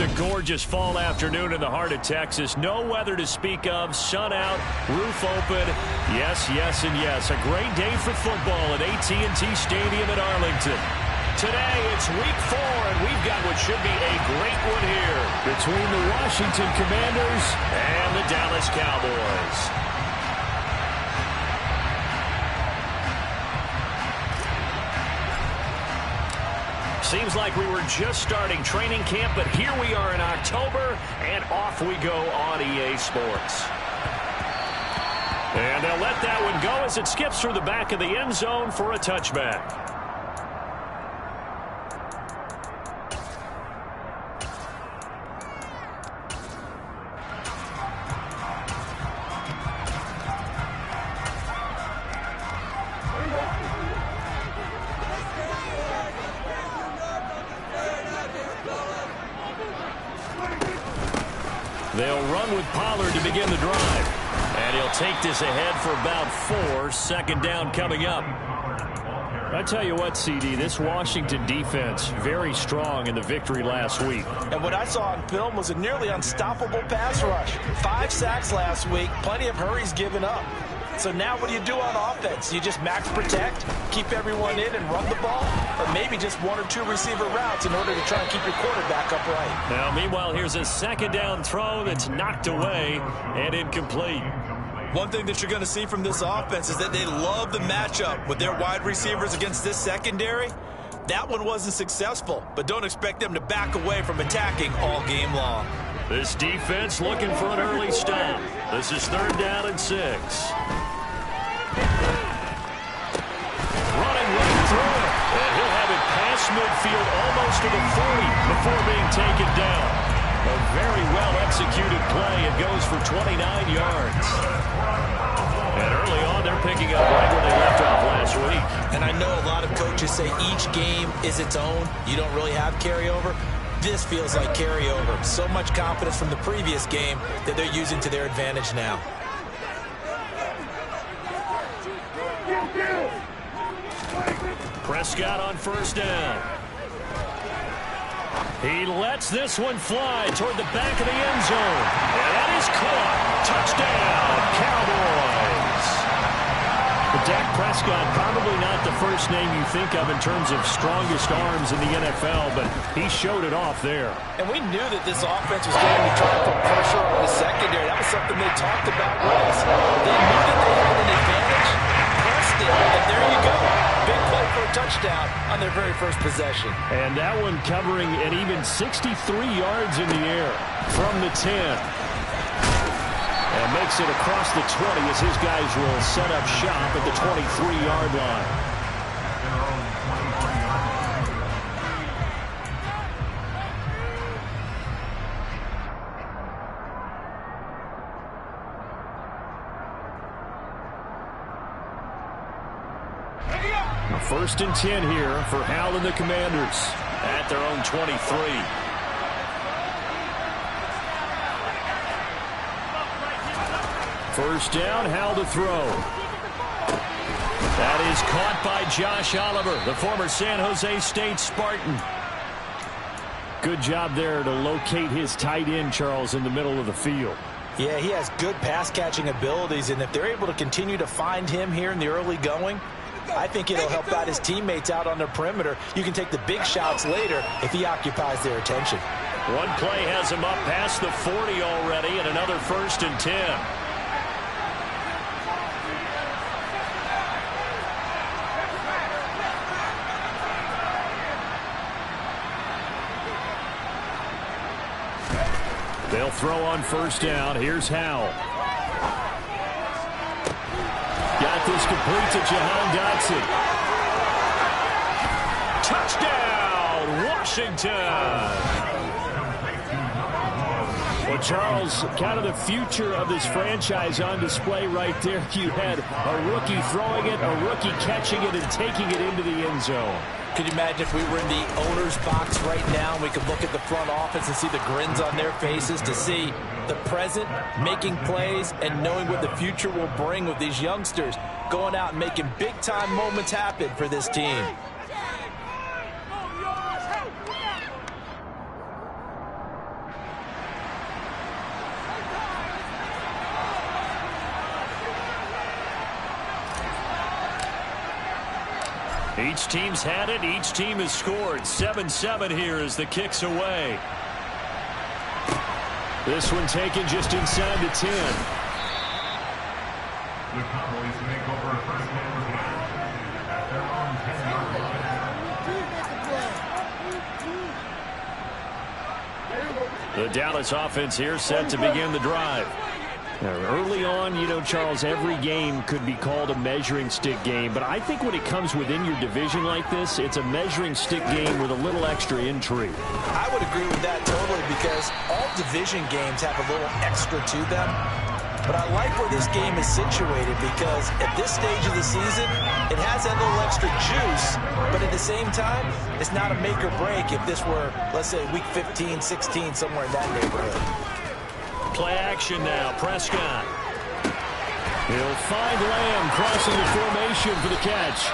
Just a gorgeous fall afternoon in the heart of Texas. No weather to speak of. Sun out, roof open. Yes, yes, and yes. A great day for football at AT&T Stadium in Arlington. Today, it's week 4, and we've got what should be a great one here between the Washington Commanders and the Dallas Cowboys. Seems like we were just starting training camp, but here we are in October, and off we go on EA Sports. And they'll let that one go as it skips through the back of the end zone for a touchback. They'll run with Pollard to begin the drive. And he'll take this ahead for about 4. Second down coming up. I tell you what, CD, this Washington defense, very strong in the victory last week. And what I saw on film was a nearly unstoppable pass rush. 5 sacks last week, plenty of hurries given up. So now what do you do on offense? You just max protect, keep everyone in and run the ball, or maybe just 1 or 2 receiver routes in order to try and keep your quarterback upright. Now, meanwhile, here's a second down throw that's knocked away and incomplete. One thing that you're going to see from this offense is that they love the matchup with their wide receivers against this secondary. That one wasn't successful, but don't expect them to back away from attacking all game long. This defense looking for an early stop. This is 3rd down and 6. Running right through it. And he'll have it past midfield almost to the 40 before being taken down. A very well-executed play. It goes for 29 yards. And early on, they're picking up right where they left off last week. And I know a lot of coaches say each game is its own. You don't really have carryover. This feels like carryover. So much confidence from the previous game that they're using to their advantage now. Prescott on 1st down. He lets this one fly toward the back of the end zone. And that is caught. Touchdown, Cowboys. But Dak Prescott, probably not the first name you think of in terms of strongest arms in the NFL, but he showed it off there. And we knew that this offense was going to be trying to put pressure on the secondary. That was something they talked about with us. They knew that they had an advantage, pressed it, and there you go. Big play for a touchdown on their very first possession. And that one covering an even 63 yards in the air from the 10. And makes it across the 20 as his guys will set up shop at the 23-yard line. First and 10 here for Hal and the Commanders at their own 23. First down, Hal to throw. That is caught by Josh Oliver, the former San Jose State Spartan. Good job there to locate his tight end, Charles, in the middle of the field. Yeah, he has good pass-catching abilities, and if they're able to continue to find him here in the early going, I think it'll help out his teammates out on the perimeter. You can take the big shots later if he occupies their attention. One play has him up past the 40 already, and another 1st and 10. They'll throw on 1st down. Here's Howell. Got this complete to Jahan Dotson. Touchdown, Washington. Well, Charles, kind of the future of this franchise on display right there. You had a rookie throwing it, a rookie catching it, and taking it into the end zone. Could you imagine if we were in the owner's box right now and we could look at the front office and see the grins on their faces, to see the present making plays and knowing what the future will bring with these youngsters going out and making big-time moments happen for this team. Each team's had it. Each team has scored. 7-7 here as the kick's away. This one taken just inside the 10. The Cowboys make over first down at their own 10-yard line. The Dallas offense here set to begin the drive. Now, early on, you know, Charles, every game could be called a measuring stick game, but I think when it comes within your division like this, it's a measuring stick game with a little extra intrigue. I would agree with that totally because all division games have a little extra to them. But I like where this game is situated because at this stage of the season, it has that little extra juice, but at the same time, it's not a make or break if this were, let's say, week 15, 16, somewhere in that neighborhood. Play action now. Prescott. He'll find Lamb crossing the formation for the catch.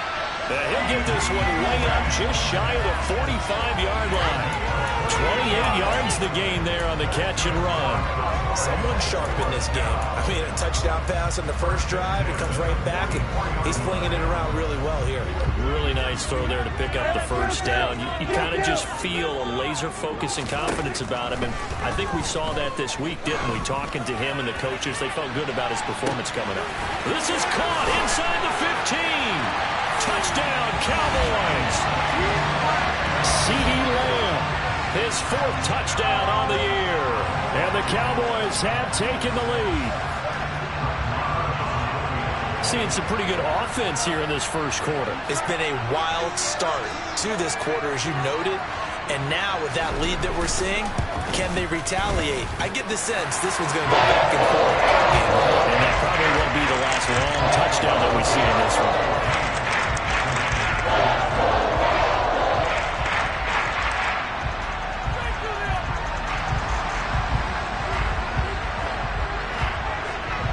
He'll get this one way up just shy of the 45-yard line. 28 yards the gain there on the catch and run. Someone sharp in this game. I mean, a touchdown pass on the first drive. It comes right back, and he's flinging it around really well here. Really nice throw there to pick up the first down. You kind of just feel a laser focus and confidence about him, and I think we saw that this week, didn't we? Talking to him and the coaches, they felt good about his performance coming up. This is caught inside the 15. Touchdown, Cowboys. CeeDee Lamb, his 4th touchdown on the year. And the Cowboys have taken the lead. Seeing some pretty good offense here in this first quarter. It's been a wild start to this quarter, as you noted. And now with that lead that we're seeing, can they retaliate? I get the sense this one's going to go back and forth. And that probably won't be the last long touchdown that we see in this one.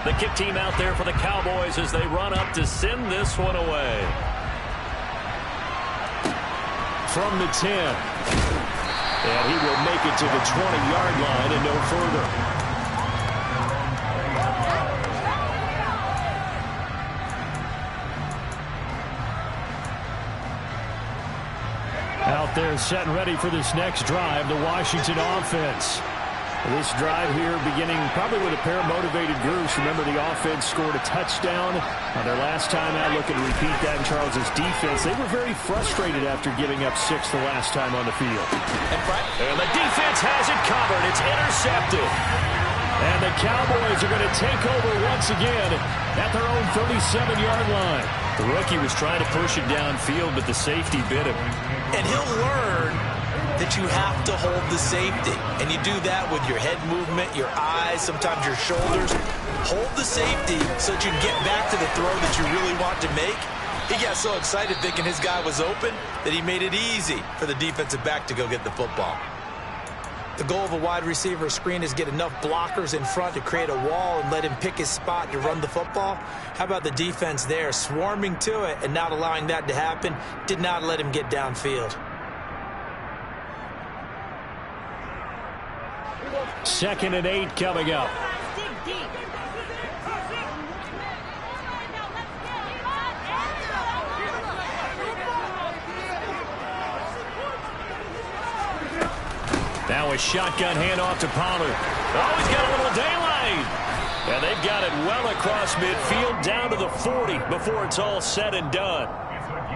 The kick team out there for the Cowboys as they run up to send this one away. From the 10. And he will make it to the 20-yard line and no further. Out there set and ready for this next drive, the Washington offense. This drive here beginning probably with a pair of motivated groups. Remember, the offense scored a touchdown on their last time out. Looking to repeat that in Charles's defense. They were very frustrated after giving up 6 the last time on the field. And the defense has it covered. It's intercepted. And the Cowboys are going to take over once again at their own 37-yard line. The rookie was trying to push it downfield, but the safety bit him. And he'll learn that you have to hold the safety. And you do that with your head movement, your eyes, sometimes your shoulders. Hold the safety so that you can get back to the throw that you really want to make. He got so excited thinking his guy was open that he made it easy for the defensive back to go get the football. The goal of a wide receiver screen is get enough blockers in front to create a wall and let him pick his spot to run the football. How about the defense there, swarming to it and not allowing that to happen? Did not let him get downfield. 2nd and 8 coming up. Now a shotgun handoff to Pollard. Oh, he's got a little daylight. And they've got it well across midfield down to the 40 before it's all said and done.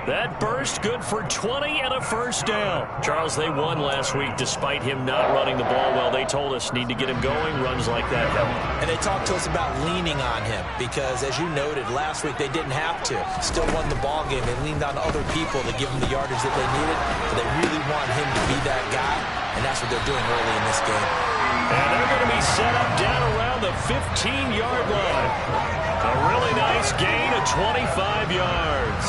That burst good for 20 and a first down. Charles, they won last week despite him not running the ball well. They told us need to get him going. Runs like that help. And they talked to us about leaning on him because, as you noted, last week they didn't have to. Still won the ball game. They leaned on other people to give them the yardage that they needed. But they really want him to be that guy, and that's what they're doing early in this game. And they're going to be set up down around the 15-yard line. A really nice gain of 25 yards.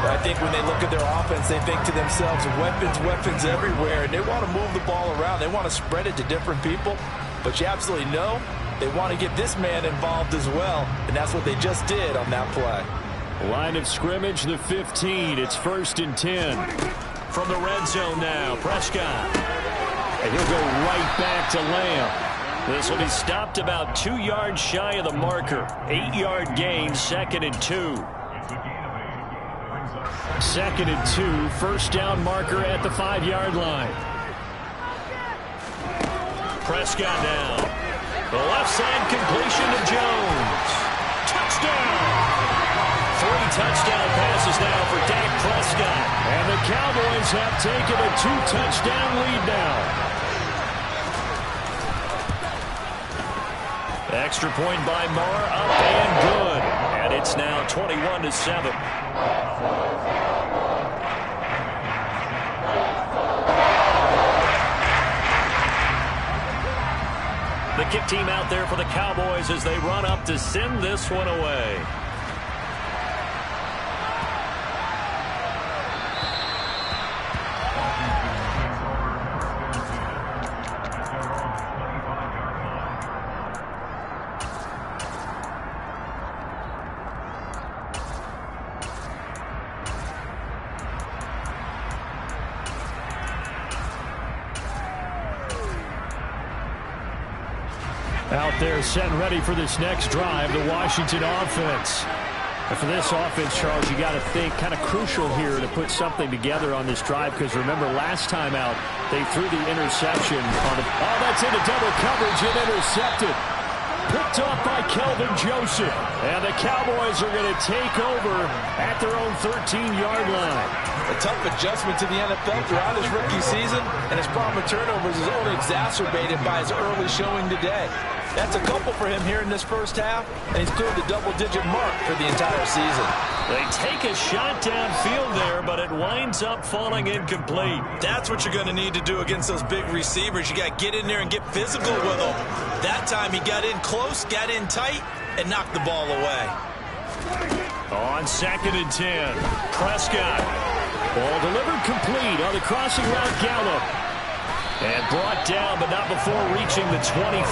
I think when they look at their offense, they think to themselves, weapons everywhere, and they want to move the ball around. They want to spread it to different people, but you absolutely know they want to get this man involved as well, and that's what they just did on that play. Line of scrimmage, the 15. It's 1st and 10. From the red zone now, Prescott. And he'll go right back to Lamb. This will be stopped about 2 yards shy of the marker. 8-yard gain, 2nd and 2. 2nd and 2, first down marker at the 5-yard line. Prescott now. The left side completion to Jones. Touchdown! 3 touchdown passes now for Dak Prescott. And the Cowboys have taken a 2-touchdown lead now. Extra point by Marr, up and good. And it's now 21-7. The kick team out there for the Cowboys as they run up to send this one away. Out there set and ready for this next drive, the Washington offense. And for this offense, Charles, you got to think kind of crucial here to put something together on this drive, because remember last time out they threw the interception on the that's into double coverage and intercepted. Picked off by Kelvin Joseph. And the Cowboys are going to take over at their own 13-yard line. A tough adjustment to the NFL throughout his rookie season, and his problem with turnovers is only exacerbated by his early showing today. That's a couple for him here in this first half, and he's cleared the double-digit mark for the entire season. They take a shot downfield there, but it winds up falling incomplete. That's what you're going to need to do against those big receivers. You got to get in there and get physical with them. That time he got in close, got in tight, and knocked the ball away. On 2nd and 10, Prescott. Ball delivered complete on the crossing route Gallup. And brought down, but not before reaching the 25.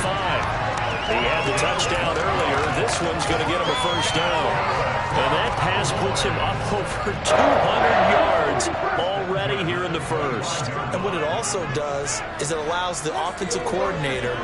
He had the touchdown earlier. This one's going to get him a first down. And that pass puts him up over 200 yards already here in the first. And what it also does is it allows the offensive coordinator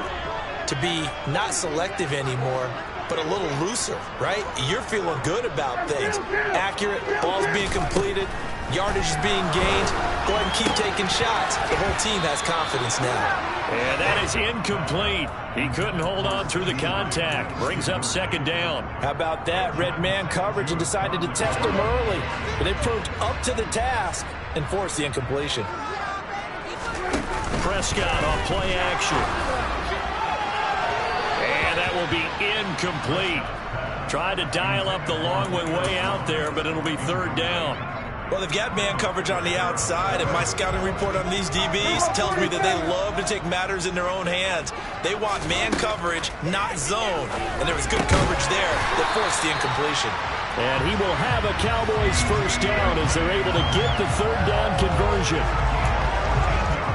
to be not selective anymore, but a little looser, right? You're feeling good about things. Accurate, balls being completed, yardage is being gained. Go ahead and keep taking shots. The whole team has confidence now. And that is incomplete. He couldn't hold on through the contact. Brings up 2nd down. How about that? Red man coverage and decided to test him early. But they proved up to the task and forced the incompletion. Prescott on play action. And that will be incomplete. Tried to dial up the long way out there, but it'll be 3rd down. Well, they've got man coverage on the outside, and my scouting report on these DBs tells me that they love to take matters in their own hands. They want man coverage, not zone. And there was good coverage there that forced the incompletion. And he will have a Cowboys first down as they're able to get the 3rd down conversion.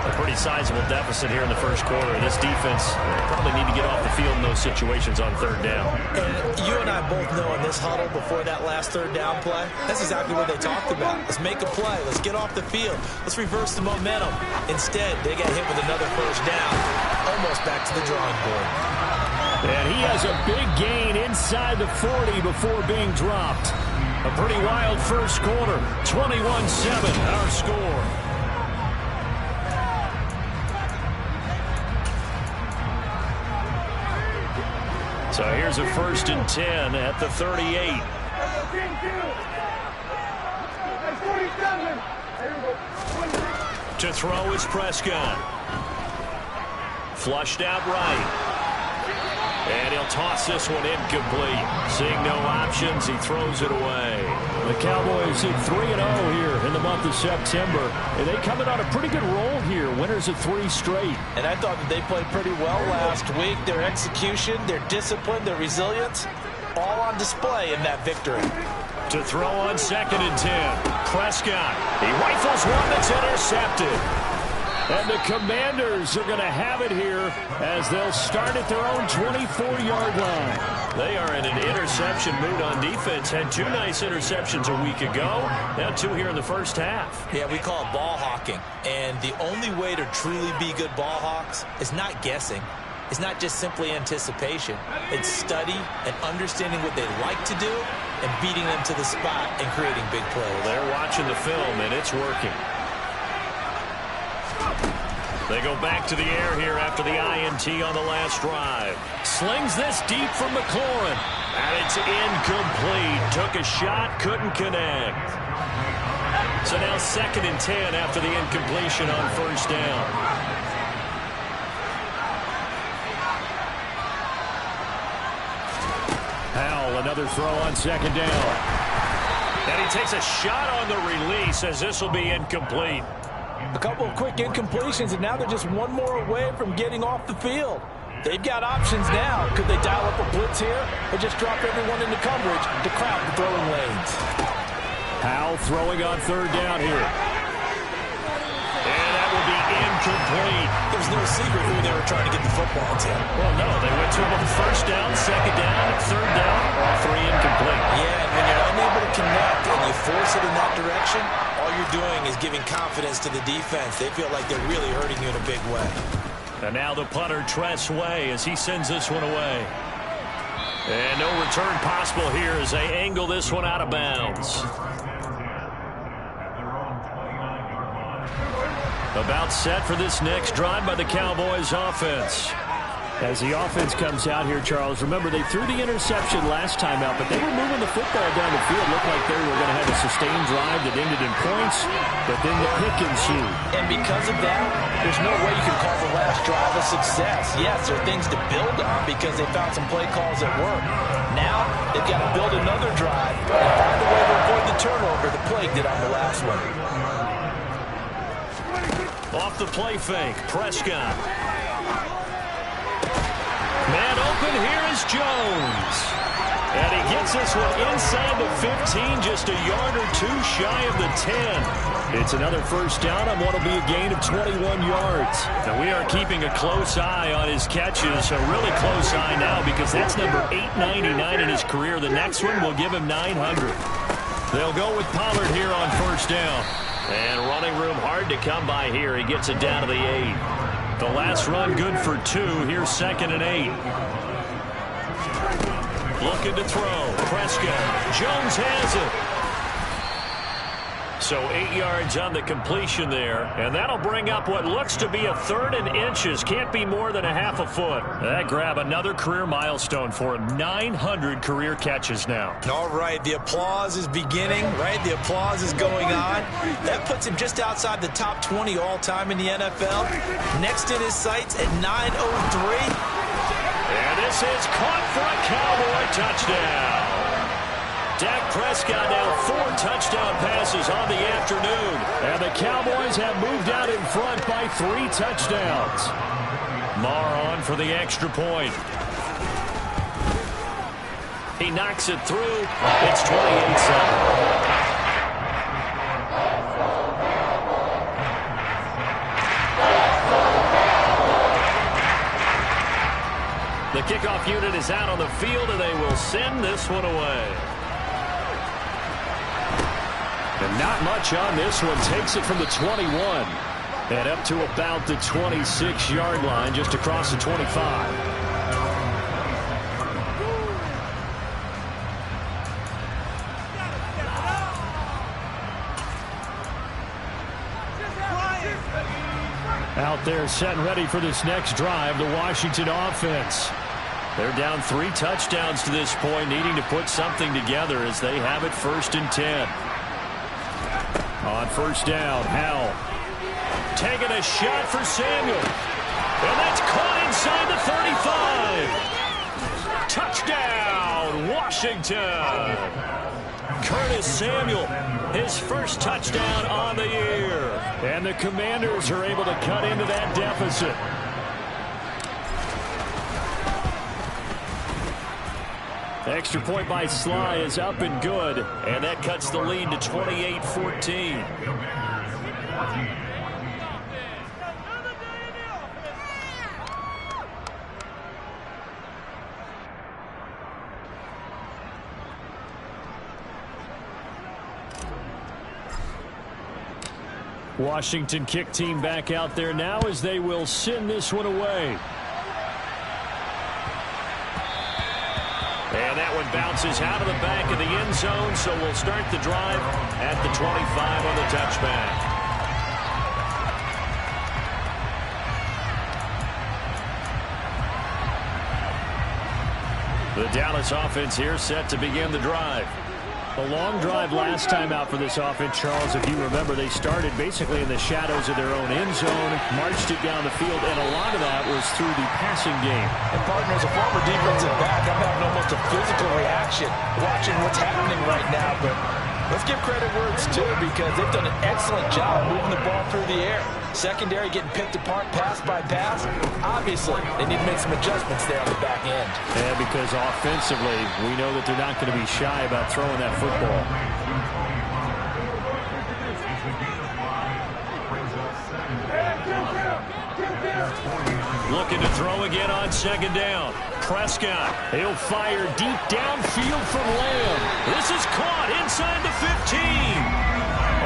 A pretty sizable deficit here in the first quarter. This defense probably need to get off the field in those situations on 3rd down. And you and I both know in this huddle before that last 3rd down play, that's exactly what they talked about. Let's make a play. Let's get off the field. Let's reverse the momentum. Instead, they got hit with another first down, almost back to the drawing board. And he has a big gain inside the 40 before being dropped. A pretty wild first quarter. 21-7, our score. So here's a 1st and 10 at the 38. To throw is Prescott. Flushed out right. And he'll toss this one incomplete. Seeing no options, he throws it away. The Cowboys at 3-0 here in the month of September. And they coming on a pretty good roll here. Winners of 3 straight. And I thought that they played pretty well last week. Their execution, their discipline, their resilience, all on display in that victory. To throw on 2nd and 10. Prescott. He rifles one that's intercepted. And the Commanders are going to have it here as they'll start at their own 24-yard line. They are in an interception mood on defense. Had 2 nice interceptions a week ago. Now 2 here in the first half. Yeah, we call it ball hawking. And the only way to truly be good ball hawks is not guessing. is not just simply anticipation. It's study and understanding what they like to do and beating them to the spot and creating big plays. They're watching the film, and it's working. They go back to the air here after the INT on the last drive. Slings this deep from McLaurin. And it's incomplete. Took a shot, couldn't connect. So now 2nd and 10 after the incompletion on first down. Howell, another throw on 2nd down. And he takes a shot on the release as this will be incomplete. A couple of quick incompletions, and now they're just one more away from getting off the field. They've got options now. Could they dial up a blitz here or just drop everyone into coverage to crowd the throwing lanes? Howell throwing on 3rd down here. And that will be incomplete. There's no secret who they were trying to get the football to. Well, no, they went to him on 1st down, 2nd down, 3rd down, all 3 incomplete. Yeah, and when you're unable to connect and you force it in that direction, all you're doing is giving confidence to the defense. They feel like they're really hurting you in a big way. And now the punter, Tress Way, as he sends this one away. And no return possible here as they angle this one out of bounds. About set for this next drive by the Cowboys offense. As the offense comes out here, Charles, remember they threw the interception last time out, but they were moving the football down the field. Looked like they were going to have a sustained drive that ended in points, but then the pick ensued. And because of that, there's no way you can call the last drive a success. Yes, there are things to build on because they found some play calls that work. Now, they've got to build another drive and find a way to avoid the turnover the plague did on the last one. Off the play fake, Prescott. Man open, here is Jones. And he gets this one inside the 15, just a yard or two shy of the 10. It's another first down on what will be a gain of 21 yards. Now we are keeping a close eye on his catches, a really close eye now because that's number 899 in his career. The next one will give him 900. They'll go with Pollard here on first down. And running room hard to come by here. He gets it down to the 8. The last run good for 2. Here's 2nd and 8. Looking to throw. Prescott. Jones has it. So 8 yards on the completion there. And that'll bring up what looks to be a 3rd and inches. Can't be more than a half a foot. That grab another career milestone for him. 900 career catches now. All right, the applause is beginning, right? The applause is going on. That puts him just outside the top 20 all-time in the NFL. Next in his sights at 903. And this is caught for a Cowboy touchdown. Dak Prescott now 4 touchdown passes on the afternoon. And the Cowboys have moved out in front by 3 touchdowns. Marr on for the extra point. He knocks it through. It's 28-7. The kickoff unit is out on the field, and they will send this one away. And not much on this one. Takes it from the 21 and up to about the 26-yard line, just across the 25. Out there set and ready for this next drive, the Washington offense. They're down 3 touchdowns to this point, needing to put something together as they have it 1st and 10. On first down, Howell taking a shot for Samuel. And that's caught inside the 35. Touchdown, Washington. Curtis Samuel, his first touchdown on the year. And the Commanders are able to cut into that deficit. Extra point by Sly is up and good, and that cuts the lead to 28-14. Washington kick team back out there now as they will send this one away. bounces out of the back of the end zone, so we'll start the drive at the 25 on the touchback. The Dallas offense here set to begin the drive. A long drive last time out for this offense, Charles. If you remember, they started basically in the shadows of their own end zone, marched it down the field, and a lot of that was through the passing game. And, partner, as a former defensive back, I'm having almost a physical reaction watching what's happening right now. But let's give credit where it's due, because they've done an excellent job moving the ball through the air. Secondary getting picked apart pass by pass. Obviously, they need to make some adjustments there on the back end. Yeah, because offensively, we know that they're not going to be shy about throwing that football. Looking to throw again on second down. Prescott, he'll fire deep downfield from Lamb. This is caught inside the 15.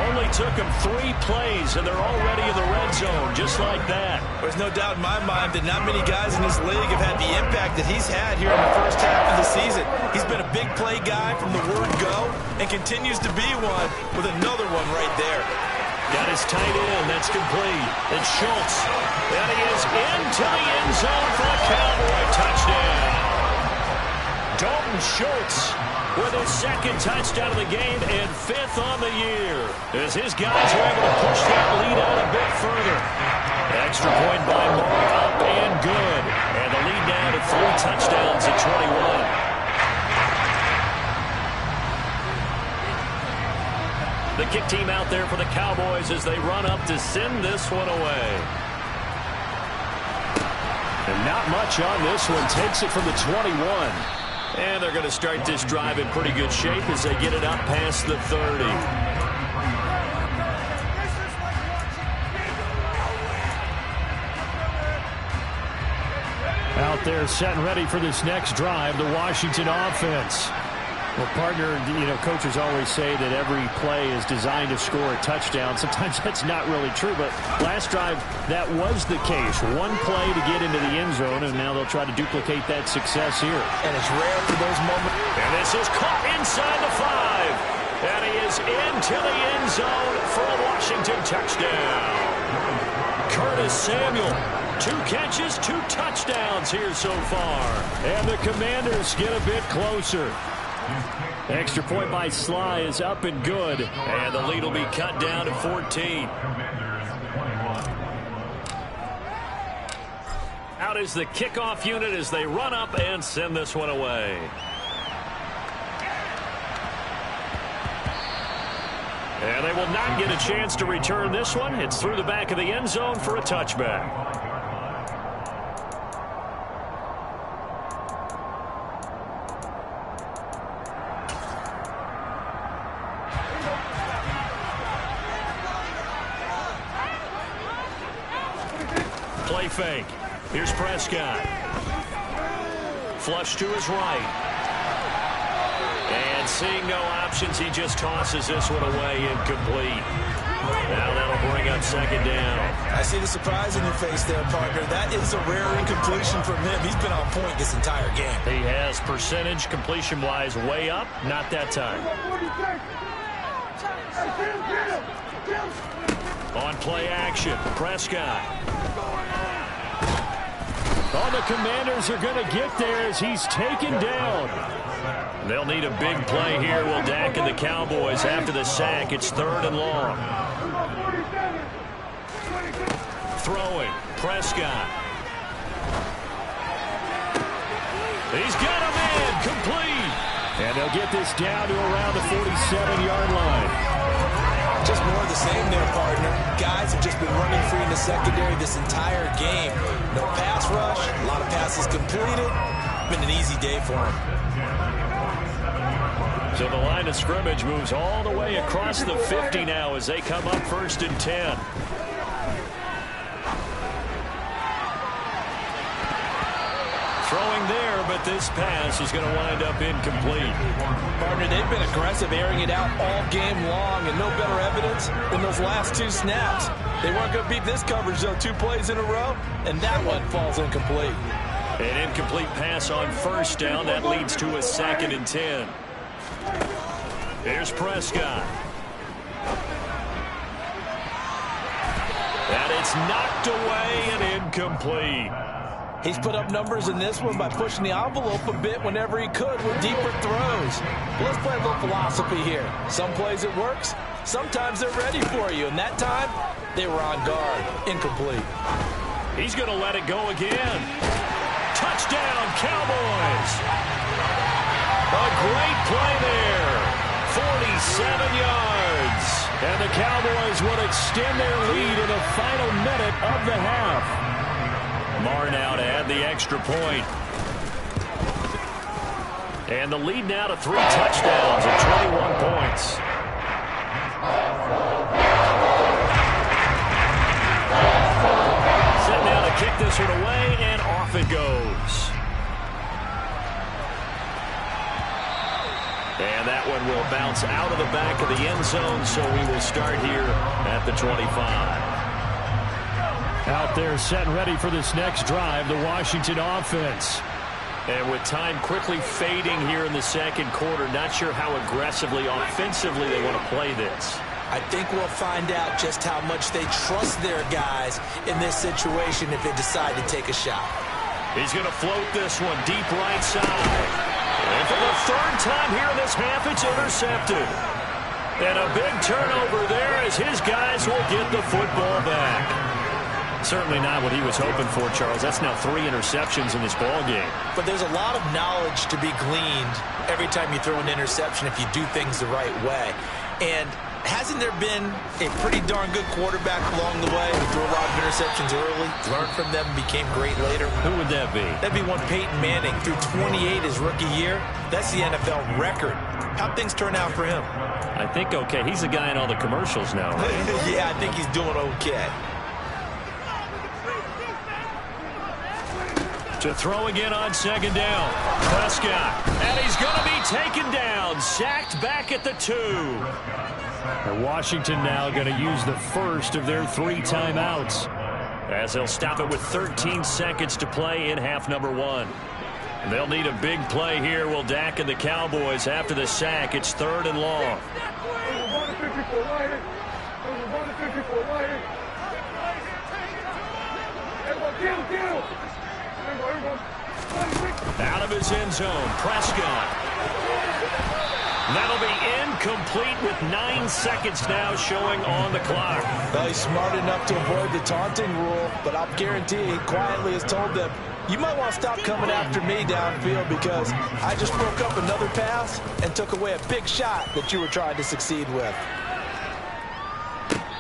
Only took him 3 plays, and they're already in the red zone, just like that. There's no doubt in my mind that not many guys in this league have had the impact that he's had here in the first half of the season. He's been a big play guy from the word go and continues to be one with another one right there. Got his tight end. That's complete. And Schultz. And he is into the end zone for a Cowboy touchdown. Dalton Schultz with his second touchdown of the game and 5th on the year, as his guys are able to push that lead out a bit further. Extra point by Moore, up and good. And the lead now to 3 touchdowns at 21. The kick team out there for the Cowboys as they run up to send this one away. And not much on this one. Takes it from the 21. And they're going to start this drive in pretty good shape as they get it up past the 30. Out there set and ready for this next drive, the Washington offense. Well, partner, you know, coaches always say that every play is designed to score a touchdown. Sometimes that's not really true, but last drive, that was the case. One play to get into the end zone, and now they'll try to duplicate that success here. And it's rare for those moments. And this is caught inside the 5. And he is into the end zone for a Washington touchdown. Curtis Samuel. 2 catches, 2 touchdowns here so far. And the Commanders get a bit closer. Extra point by Sly is up and good. And the lead will be cut down to 14. Out is the kickoff unit as they run up and send this one away. And they will not get a chance to return this one. It's through the back of the end zone for a touchback. Play fake. Here's Prescott. Flush to his right. And seeing no options, he just tosses this one away, incomplete. Now that'll bring up second down. I see the surprise in your face there, partner. That is a rare incompletion from him. He's been on point this entire game. He has percentage completion-wise way up. Not that time. On play action, Prescott. Oh, the Commanders are going to get there as he's taken down. They'll need a big play here, will Dak and the Cowboys after the sack. It's 3rd and long. Throwing, Prescott. He's got a man, complete. And they'll get this down to around the 47-yard line. Just more of the same there, partner. Guys have just been running free in the secondary this entire game. No pass rush, a lot of passes completed. Been an easy day for them. So the line of scrimmage moves all the way across the 50 now as they come up 1st and 10. Throwing there, but this pass is going to wind up incomplete. Partner, they've been aggressive, airing it out all game long, and no better evidence than those last 2 snaps. They weren't going to beat this coverage, though, 2 plays in a row, and that one falls incomplete. An incomplete pass on first down. That leads to a 2nd and 10. Here's Prescott. And it's knocked away and incomplete. He's put up numbers in this one by pushing the envelope a bit whenever he could with deeper throws. Let's play a little philosophy here. Some plays it works. Sometimes they're ready for you. And that time, they were on guard. Incomplete. He's going to let it go again. Touchdown, Cowboys. A great play there. 47 yards. And the Cowboys will extend their lead in the final minute of the half. Marr now to add the extra point. And the lead now to 3 touchdowns at 21 points. Set now to kick this one away, and off it goes. And that one will bounce out of the back of the end zone, so we will start here at the 25. Out there set and ready for this next drive, the Washington offense. And with time quickly fading here in the second quarter, not sure how aggressively, offensively they want to play this. I think we'll find out just how much they trust their guys in this situation if they decide to take a shot. He's going to float this one deep right side. And for the 3rd time here in this half, it's intercepted. And a big turnover there as his guys will get the football back. Certainly not what he was hoping for, Charles. That's now 3 interceptions in this ball game. But there's a lot of knowledge to be gleaned every time you throw an interception if you do things the right way. And hasn't there been a pretty darn good quarterback along the way who threw a lot of interceptions early, learned from them, and became great later? Who would that be? That'd be one Peyton Manning. Threw 28 his rookie year. That's the NFL record. How'd things turn out for him? I think okay. He's the guy in all the commercials now, right? Yeah, I think he's doing okay. To throw again on 2nd down. Prescott. And he's going to be taken down. Sacked back at the 2. And Washington now going to use the first of their 3 timeouts, as they'll stop it with 13 seconds to play in half number 1. And they'll need a big play here. Will Dak and the Cowboys after the sack. It's 3rd and long. Out of his end zone, Prescott. That'll be incomplete with 9 seconds now showing on the clock. Well, he's smart enough to avoid the taunting rule, but I'll guarantee he quietly has told them, you might want to stop coming after me downfield because I just broke up another pass and took away a big shot that you were trying to succeed with.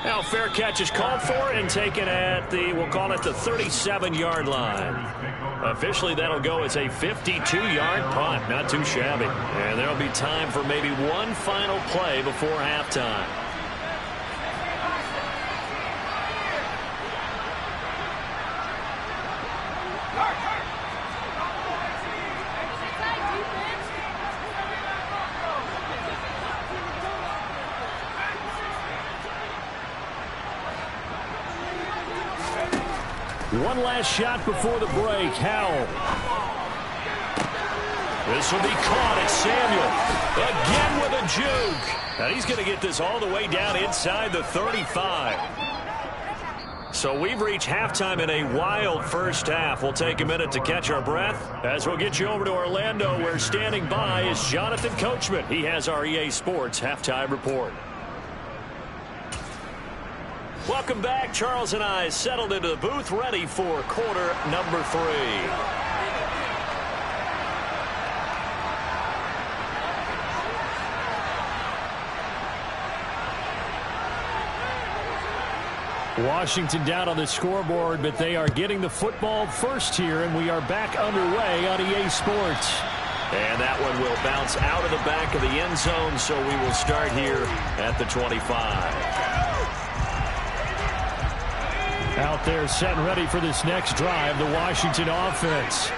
Now, fair catch is called for and taken at the, we'll call it the 37-yard line. Officially, that'll go as a 52-yard punt. Not too shabby. And there'll be time for maybe one final play before halftime. One last shot before the break. Howell. This will be caught. It's Samuel. Again with a juke. And he's going to get this all the way down inside the 35. So we've reached halftime in a wild first half. We'll take a minute to catch our breath as we'll get you over to Orlando, where standing by is Jonathan Coachman. He has our EA Sports halftime report. Welcome back. Charles and I settled into the booth, ready for quarter number 3. Washington down on the scoreboard, but they are getting the football first here, and we are back underway on EA Sports. And that one will bounce out of the back of the end zone, so we will start here at the 25. Out there set and ready for this next drive, the Washington offense.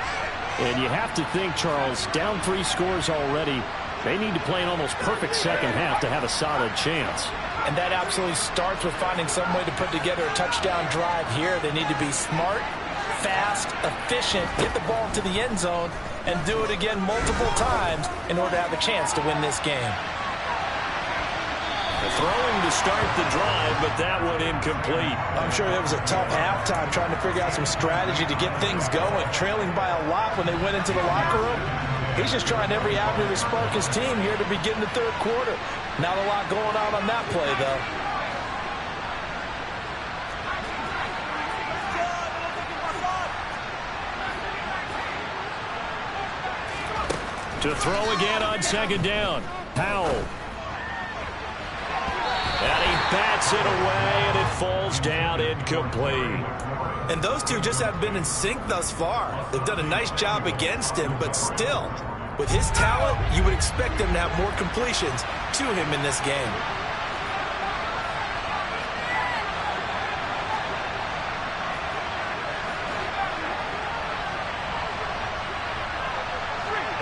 And you have to think, Charles, down 3 scores already. They need to play an almost perfect second half to have a solid chance. And that absolutely starts with finding some way to put together a touchdown drive here. They need to be smart, fast, efficient, get the ball to the end zone, and do it again multiple times in order to have a chance to win this game. Throwing to start the drive, but that one incomplete. I'm sure it was a tough halftime trying to figure out some strategy to get things going, trailing by a lot when they went into the locker room. He's just trying every avenue to spark his team here to begin the third quarter. Not a lot going on that play, though. To throw again on second down. Powell. And he bats it away, and it falls down incomplete. And those two just haven't been in sync thus far. They've done a nice job against him, but still, with his talent, you would expect them to have more completions to him in this game.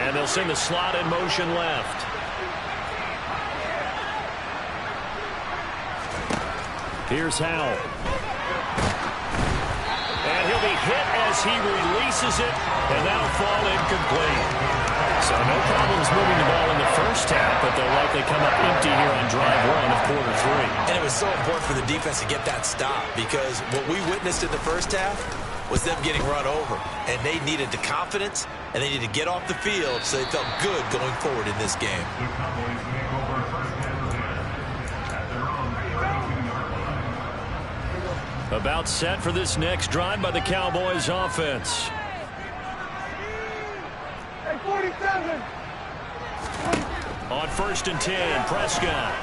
And they'll send the slot in motion left. Here's Howell. And he'll be hit as he releases it, and that'll fall incomplete. So no problems moving the ball in the first half, but they'll likely come up empty here on drive one of quarter three. And it was so important for the defense to get that stop, because what we witnessed in the first half was them getting run over, and they needed the confidence, and they needed to get off the field so they felt good going forward in this game. The Cowboys make over first down at their own 13-yard line. About set for this next drive by the Cowboys offense. Hey, 47. On 1st and 10, Prescott.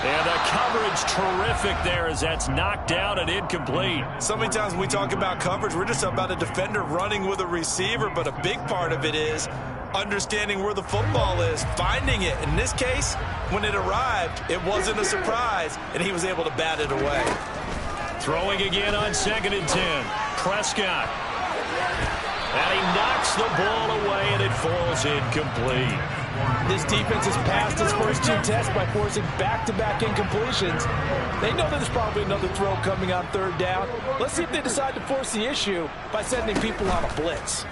And the coverage terrific there as that's knocked out and incomplete. So many times when we talk about coverage, we're just about a defender running with a receiver, but a big part of it is understanding where the football is, finding it. In this case, when it arrived, it wasn't a surprise, and he was able to bat it away. Throwing again on 2nd and 10, Prescott. And he knocks the ball away, and it falls incomplete. This defense has passed its first two tests by forcing back-to-back incompletions. They know that there's probably another throw coming on third down. Let's see if they decide to force the issue by sending people on a blitz.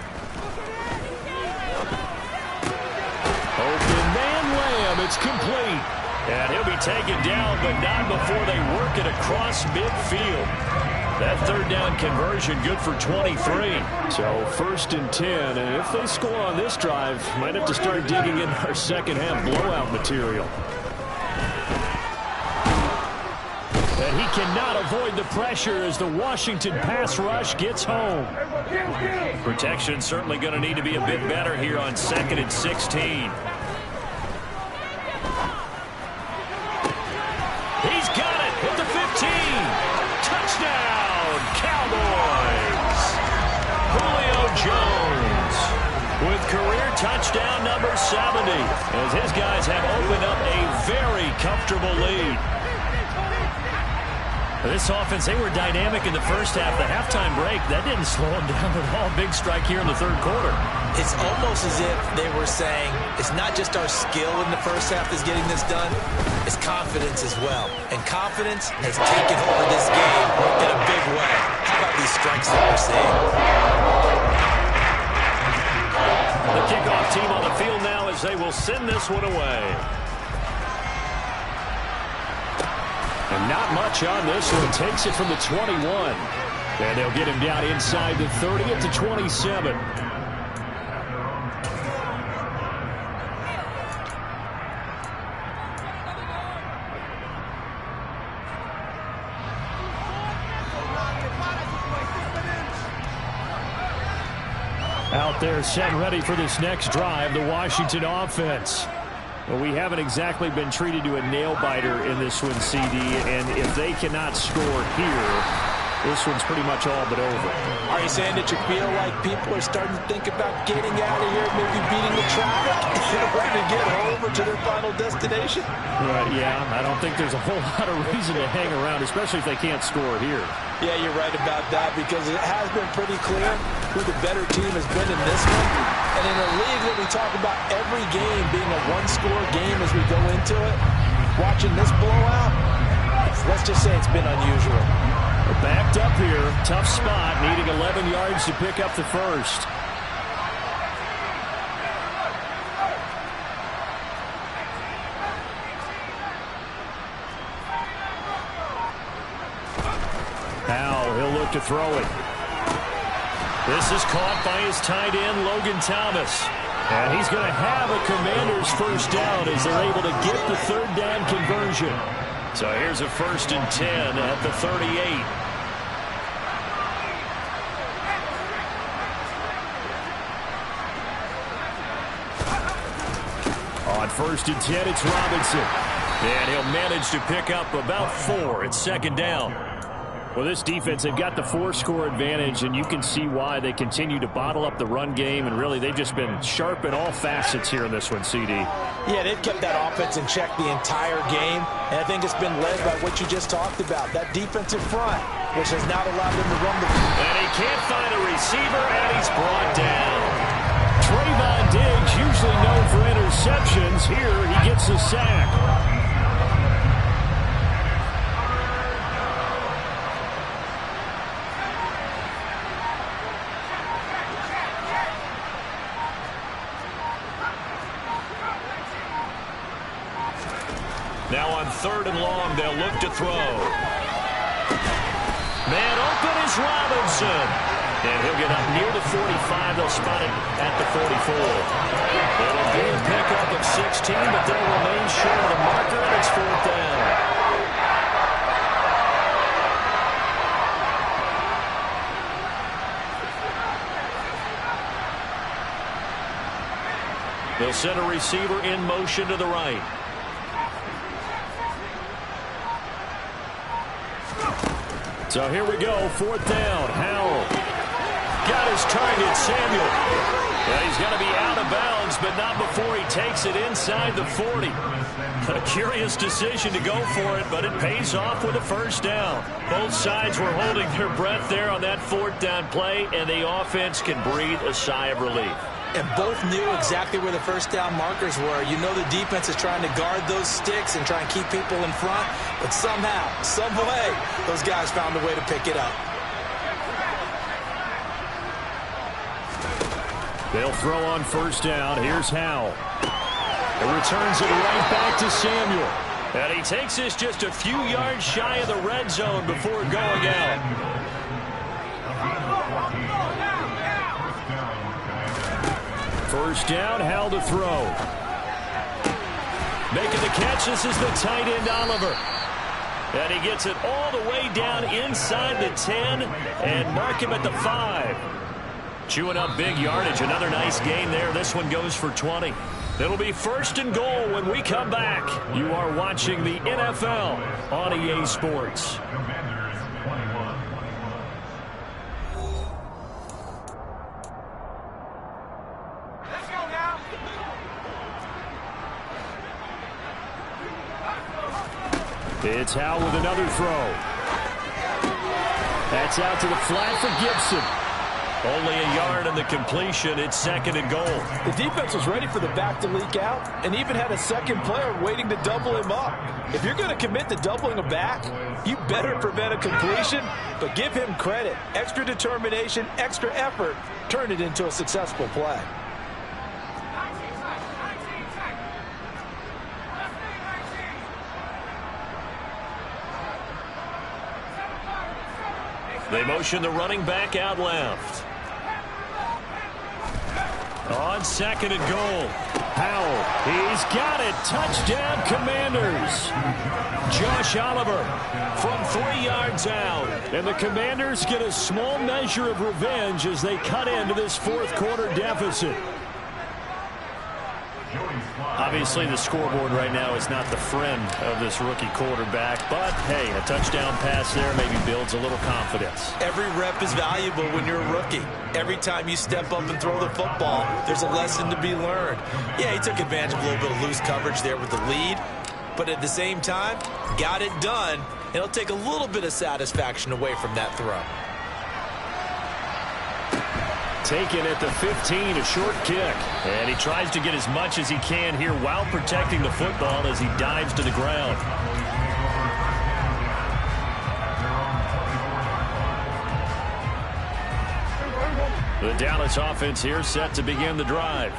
Open man Lamb, it's complete. And he'll be taken down, but not before they work it across midfield. That third down conversion good for 23. So 1st and 10, and if they score on this drive, might have to start digging in our second half blowout material. And he cannot avoid the pressure as the Washington pass rush gets home. Protection certainly going to need to be a bit better here on 2nd and 16. He's got it at the 15. Touchdown, Cowboys. Julio Jones with career touchdown number 70 as his guys have opened up a very comfortable lead. This offense, they were dynamic in the first half. The halftime break, that didn't slow them down at all. Big strike here in the third quarter. It's almost as if they were saying, it's not just our skill in the first half that's getting this done, it's confidence as well. And confidence has taken over this game in a big way. How about these strikes that we're seeing? The kickoff team on the field now as they will send this one away. And not much on this one. Takes it from the 21. And they'll get him down inside the 30 at the 27. Out there set and ready for this next drive, the Washington offense. Well, we haven't exactly been treated to a nail-biter in this one, CD, and if they cannot score here, this one's pretty much all but over. Are you saying that you feel like people are starting to think about getting out of here, maybe beating the traffic in order to get over to their final destination? Yeah, I don't think there's a whole lot of reason to hang around, especially if they can't score here. Yeah, you're right about that, because it has been pretty clear who the better team has been in this one. And in a league that we talk about every game being a one-score game as we go into it, watching this blowout, let's just say it's been unusual. Backed up here. Tough spot. Needing 11 yards to pick up the first. Now he'll look to throw it. This is caught by his tight end, Logan Thomas. And he's going to have a Commanders first down as they're able to get the third down conversion. So here's a 1st and 10 at the 38. On 1st and 10, it's Robinson. And he'll manage to pick up about 4 at 2nd down. Well, this defense, they've got the 4-score advantage, and you can see why they continue to bottle up the run game, and really they've just been sharp in all facets here in this one, CD. Yeah, they've kept that offense in check the entire game, and I think it's been led by what you just talked about, that defensive front, which has now allowed them to run the ball. And he can't find a receiver, and he's brought down. Trayvon Diggs, usually known for interceptions. Here he gets a sack. Now on 3rd and long, they'll look to throw. Man open is Robinson. And he'll get up near the 45. They'll spot it at the 44. It'll be a pickup of 16, but they'll remain short of the marker, and it's 4th down. They'll send a receiver in motion to the right. So here we go, 4th down. Howell got his target, Samuel. Well, he's going to be out of bounds, but not before he takes it inside the 40. A curious decision to go for it, but it pays off with a 1st down. Both sides were holding their breath there on that 4th down play, and the offense can breathe a sigh of relief. And both knew exactly where the 1st down markers were. You know the defense is trying to guard those sticks and try and keep people in front. But somehow, some way, those guys found a way to pick it up. They'll throw on 1st down. Here's Howell. It returns it right back to Samuel. And he takes this just a few yards shy of the red zone before going out. 1st down, Howell to throw. Making the catch, this is the tight end, Oliver. And he gets it all the way down inside the 10 and mark him at the 5. Chewing up big yardage, another nice gain there. This one goes for 20. It'll be 1st and goal when we come back. You are watching the NFL on EA Sports. It's Howell with another throw. That's out to the flat for Gibson. Only a yard on the completion. It's 2nd and goal. The defense was ready for the back to leak out and even had a second player waiting to double him up. If you're going to commit to doubling a back, you better prevent a completion, but give him credit. Extra determination, extra effort, turn it into a successful play. They motion the running back out left. On 2nd and goal. Howell, he's got it. Touchdown, Commanders. Josh Oliver from 3 yards out. And the Commanders get a small measure of revenge as they cut into this 4th quarter deficit. Obviously, the scoreboard right now is not the friend of this rookie quarterback, but, hey, a touchdown pass there maybe builds a little confidence. Every rep is valuable when you're a rookie. Every time you step up and throw the football, there's a lesson to be learned. Yeah, he took advantage of a little bit of loose coverage there with the lead, but at the same time, got it done. It'll take a little bit of satisfaction away from that throw. Taken at the 15, a short kick. And he tries to get as much as he can here while protecting the football as he dives to the ground. The Dallas offense here set to begin the drive.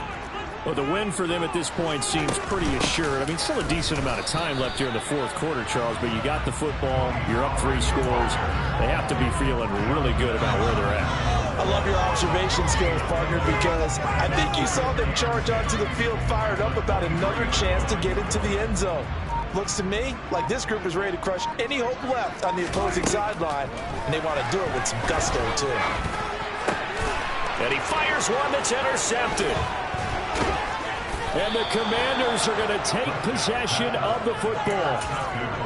Well, the win for them at this point seems pretty assured. I mean, still a decent amount of time left here in the fourth quarter, Charles, but you got the football, you're up 3 scores. They have to be feeling really good about where they're at. I love your observation skills, partner, because I think you saw them charge onto the field fired up about another chance to get into the end zone. Looks to me like this group is ready to crush any hope left on the opposing sideline, and they want to do it with some gusto, too. And he fires one that's intercepted. And the Commanders are going to take possession of the football.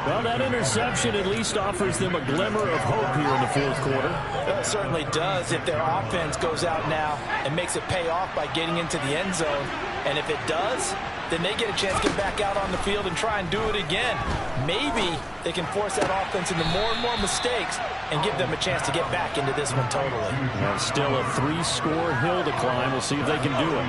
Well, that interception at least offers them a glimmer of hope here in the fourth quarter. Well, it certainly does if their offense goes out now and makes it pay off by getting into the end zone. And if it does, then they get a chance to get back out on the field and try and do it again. Maybe they can force that offense into more and more mistakes and give them a chance to get back into this one totally. Well, still a 3-score hill to climb. We'll see if they can do it.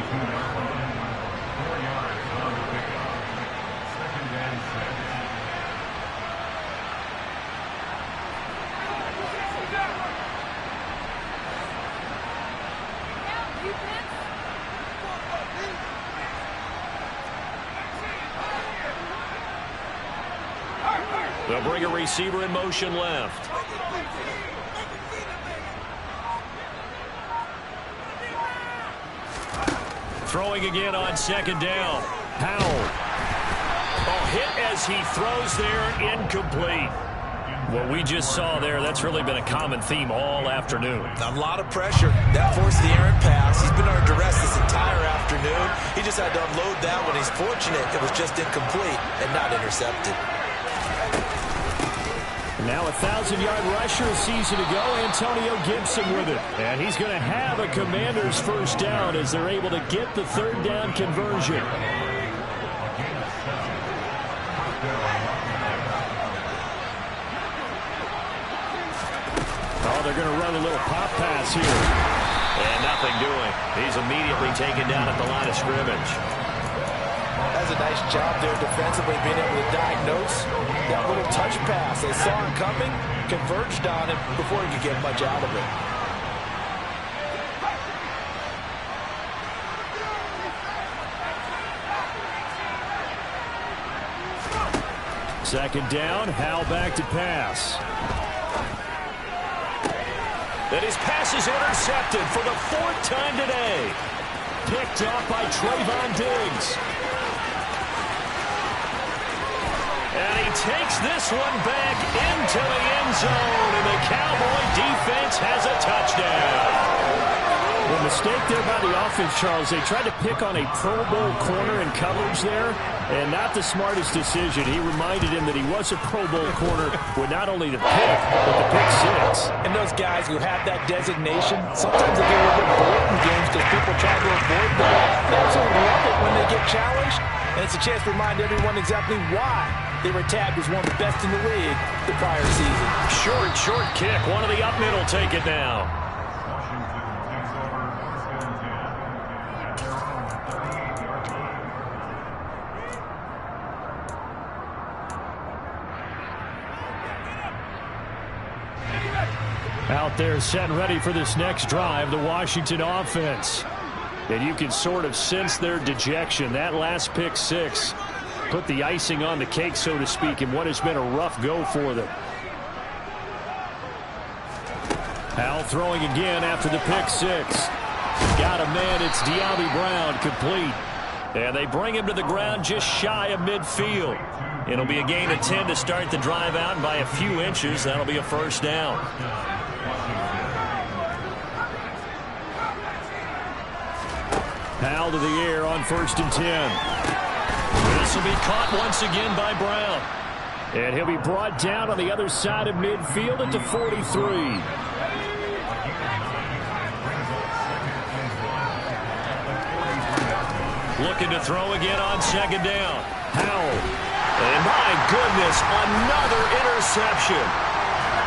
They'll bring a receiver in motion left. Throwing again on second down. Howell. Oh, hit as he throws there, incomplete. What we just saw there, that's really been a common theme all afternoon. A lot of pressure. That forced the errant pass. He's been under duress this entire afternoon. He just had to unload that one. He's fortunate it was just incomplete and not intercepted. Now a 1,000-yard rusher a season ago, Antonio Gibson with it. And he's going to have a Commanders first down as they're able to get the third down conversion. Oh, they're going to run a little pop pass here. And nothing doing. He's immediately taken down at the line of scrimmage. That's a nice job there defensively, being able to diagnose that little touch pass. They saw him coming, converged on it before he could get much out of it. Second down, Howell back to pass. And his pass is intercepted for the 4th time today. Picked off by Trayvon Diggs. And he takes this one back into the end zone, and the Cowboy defense has a touchdown. The mistake there by the offense, Charles, they tried to pick on a Pro Bowl corner in coverage there, and not the smartest decision. He reminded him that he was a Pro Bowl corner with not only the pick, but the pick six. And those guys who have that designation, sometimes they get a little bit bored in games because people try to avoid them. They absolutely love it when they get challenged, and it's a chance to remind everyone exactly why they were tagged as one of the best in the league the prior season. Short kick. One of the up middle take it now. Out there set and ready for this next drive, the Washington offense. And you can sort of sense their dejection. That last pick six put the icing on the cake, so to speak, in what has been a rough go for them. Howell throwing again after the pick six. Got a man, it's De'Ami Brown, complete. And they bring him to the ground just shy of midfield. It'll be a gain of 10 to start the drive out, and by a few inches, that'll be a first down. Howell to the air on 1st and 10. This will be caught once again by Brown. And he'll be brought down on the other side of midfield at the 43. Looking to throw again on second down. Howell. And my goodness, another interception.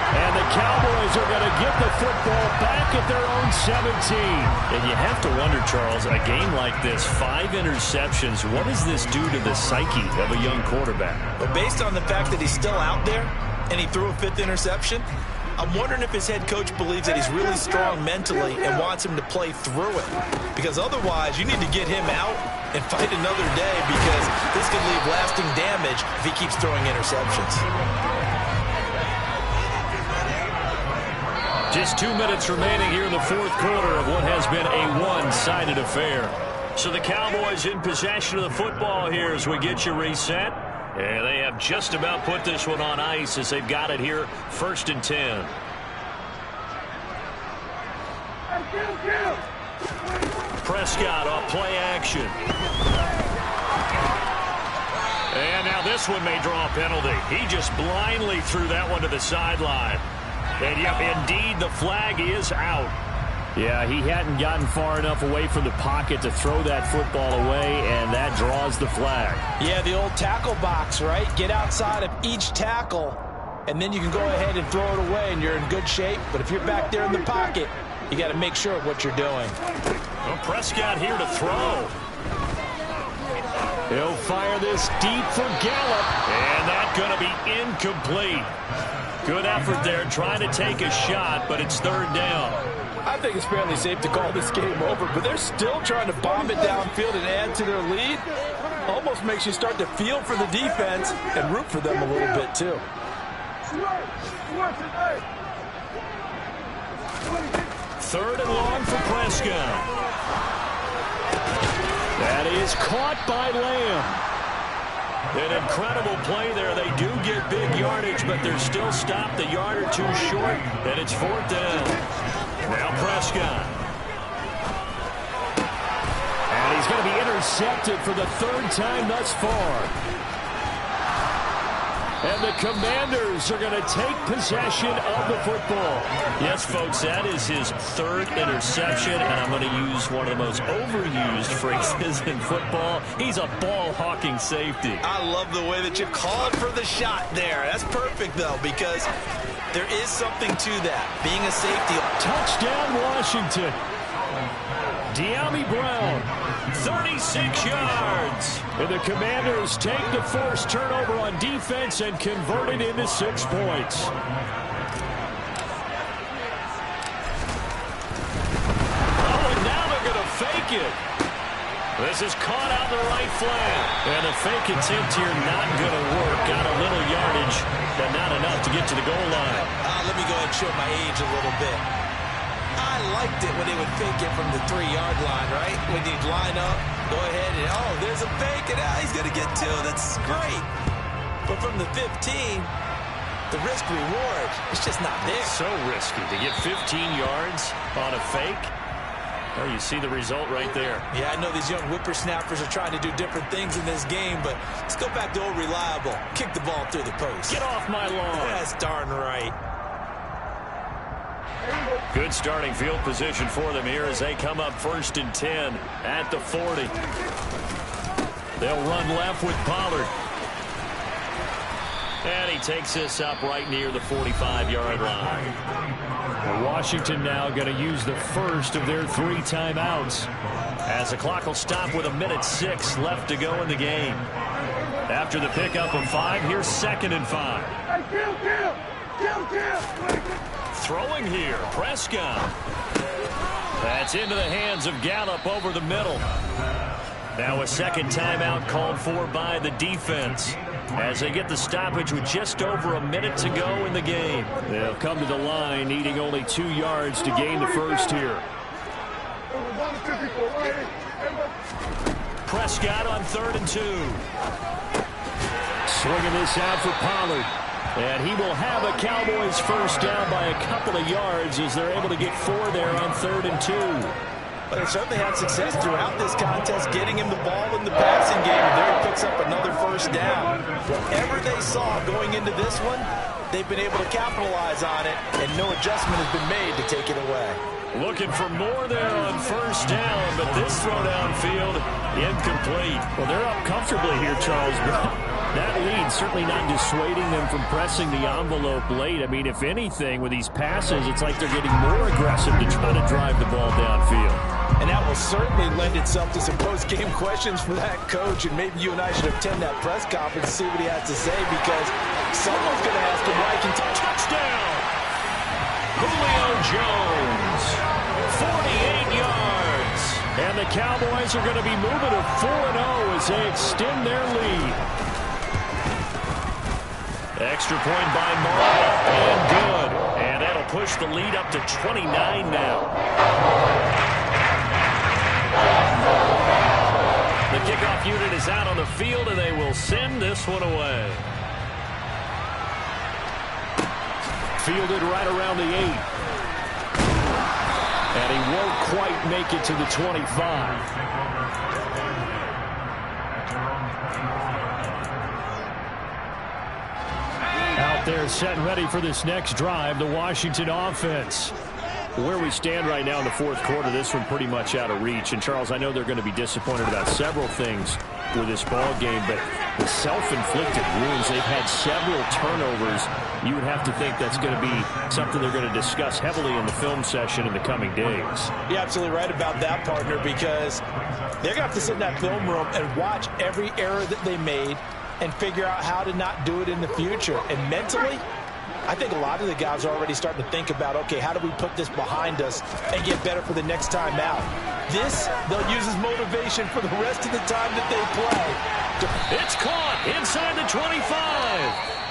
And the Cowboys are going to get the football back at their own 17. And you have to wonder, Charles, a game like this, 5 interceptions, what does this do to the psyche of a young quarterback? But based on the fact that he's still out there and he threw a 5th interception, I'm wondering if his head coach believes that he's really strong mentally and wants him to play through it. Because otherwise, you need to get him out and fight another day, because this could leave lasting damage if he keeps throwing interceptions. Just 2 minutes remaining here in the fourth quarter of what has been a one-sided affair. So the Cowboys in possession of the football here as we get you reset. And they have just about put this one on ice as they've got it here, 1st and 10. Prescott off play action. And now this one may draw a penalty. He just blindly threw that one to the sideline. And yep, indeed, the flag is out. Yeah, he hadn't gotten far enough away from the pocket to throw that football away, and that draws the flag. Yeah, the old tackle box, right? Get outside of each tackle, and then you can go ahead and throw it away, and you're in good shape. But if you're back there in the pocket, you got to make sure of what you're doing. Well, Prescott here to throw. He'll fire this deep for Gallup, and that's going to be incomplete. Good effort there trying to take a shot, but it's 3rd down. I think it's fairly safe to call this game over, but they're still trying to bomb it downfield and add to their lead. Almost makes you start to feel for the defense and root for them a little bit, too. 3rd and long for Prescott. That is caught by Lamb. An incredible play there. They do get big yardage, but they're still stopped a yard or two short, and it's 4th down. Now Prescott. And he's going to be intercepted for the 3rd time thus far. And the Commanders are going to take possession of the football. Yes, folks, that is his 3rd interception, and I'm going to use one of the most overused phrases in football. He's a ball-hawking safety. I love the way that you called for the shot there. That's perfect, though, because there is something to that, being a safety. Touchdown, Washington. De'Ami Brown, 36 yards. And the Commanders take the forced turnover on defense and convert it into 6 points. Oh, and now they're going to fake it. This is caught out the right flank. And the fake attempt here not going to work. Got a little yardage, but not enough to get to the goal line. Let me go ahead and show my age a little bit. I liked it when they would fake it from the 3-yard line, right? When you'd line up, go ahead and, oh, there's a fake, and he's going to get 2. That's great. But from the 15, the risk-reward, it's just not there. So risky to get 15 yards on a fake. Well, you see the result right there. Yeah, I know these young whippersnappers are trying to do different things in this game, but let's go back to old reliable. Kick the ball through the post. Get off my lawn. That's darn right. Good starting field position for them here as they come up 1st and 10 at the 40. They'll run left with Pollard. And he takes this up right near the 45-yard line. Well, Washington now going to use the first of their 3 timeouts as the clock will stop with 1:06 left to go in the game. After the pickup of 5, here's 2nd and 5. Throwing here, Prescott. That's into the hands of Gallup over the middle. Now a second timeout called for by the defense as they get the stoppage with just over a minute to go in the game. They'll come to the line needing only 2 yards to gain the first here. Prescott on 3rd and 2. Swinging this out for Pollard. And he will have a Cowboys first down by a couple of yards as they're able to get 4 there on 3rd and 2. But they certainly had success throughout this contest, getting him the ball in the passing game, and there he picks up another first down. Whatever they saw going into this one, they've been able to capitalize on it, and no adjustment has been made to take it away. Looking for more there on first down, but this throw downfield incomplete. Well, they're up comfortably here, Charles. That lead certainly not dissuading them from pressing the envelope late. I mean, if anything, with these passes, it's like they're getting more aggressive to try to drive the ball downfield. And that will certainly lend itself to some post-game questions for that coach, and maybe you and I should attend that press conference and see what he has to say, because someone's going to ask him why he can touchdown. Julio Jones, 48 yards. And the Cowboys are going to be moving to 4-0 as they extend their lead. Extra point by Marlon, and good. And that'll push the lead up to 29 now. The kickoff unit is out on the field, and they will send this one away. Fielded right around the 8. And he won't quite make it to the 25. Out there set and ready for this next drive, the Washington offense. Where we stand right now in the fourth quarter, this one pretty much out of reach. And, Charles, I know they're going to be disappointed about several things with this ball game, but the self-inflicted wounds, they've had several turnovers. You would have to think that's going to be something they're going to discuss heavily in the film session in the coming days. You're absolutely right about that, partner, because they're going to have to sit in that film room and watch every error that they made and figure out how to not do it in the future. And mentally, I think a lot of the guys are already starting to think about, okay, how do we put this behind us and get better for the next time out? This, they'll use as motivation for the rest of the time that they play. It's caught inside the 25.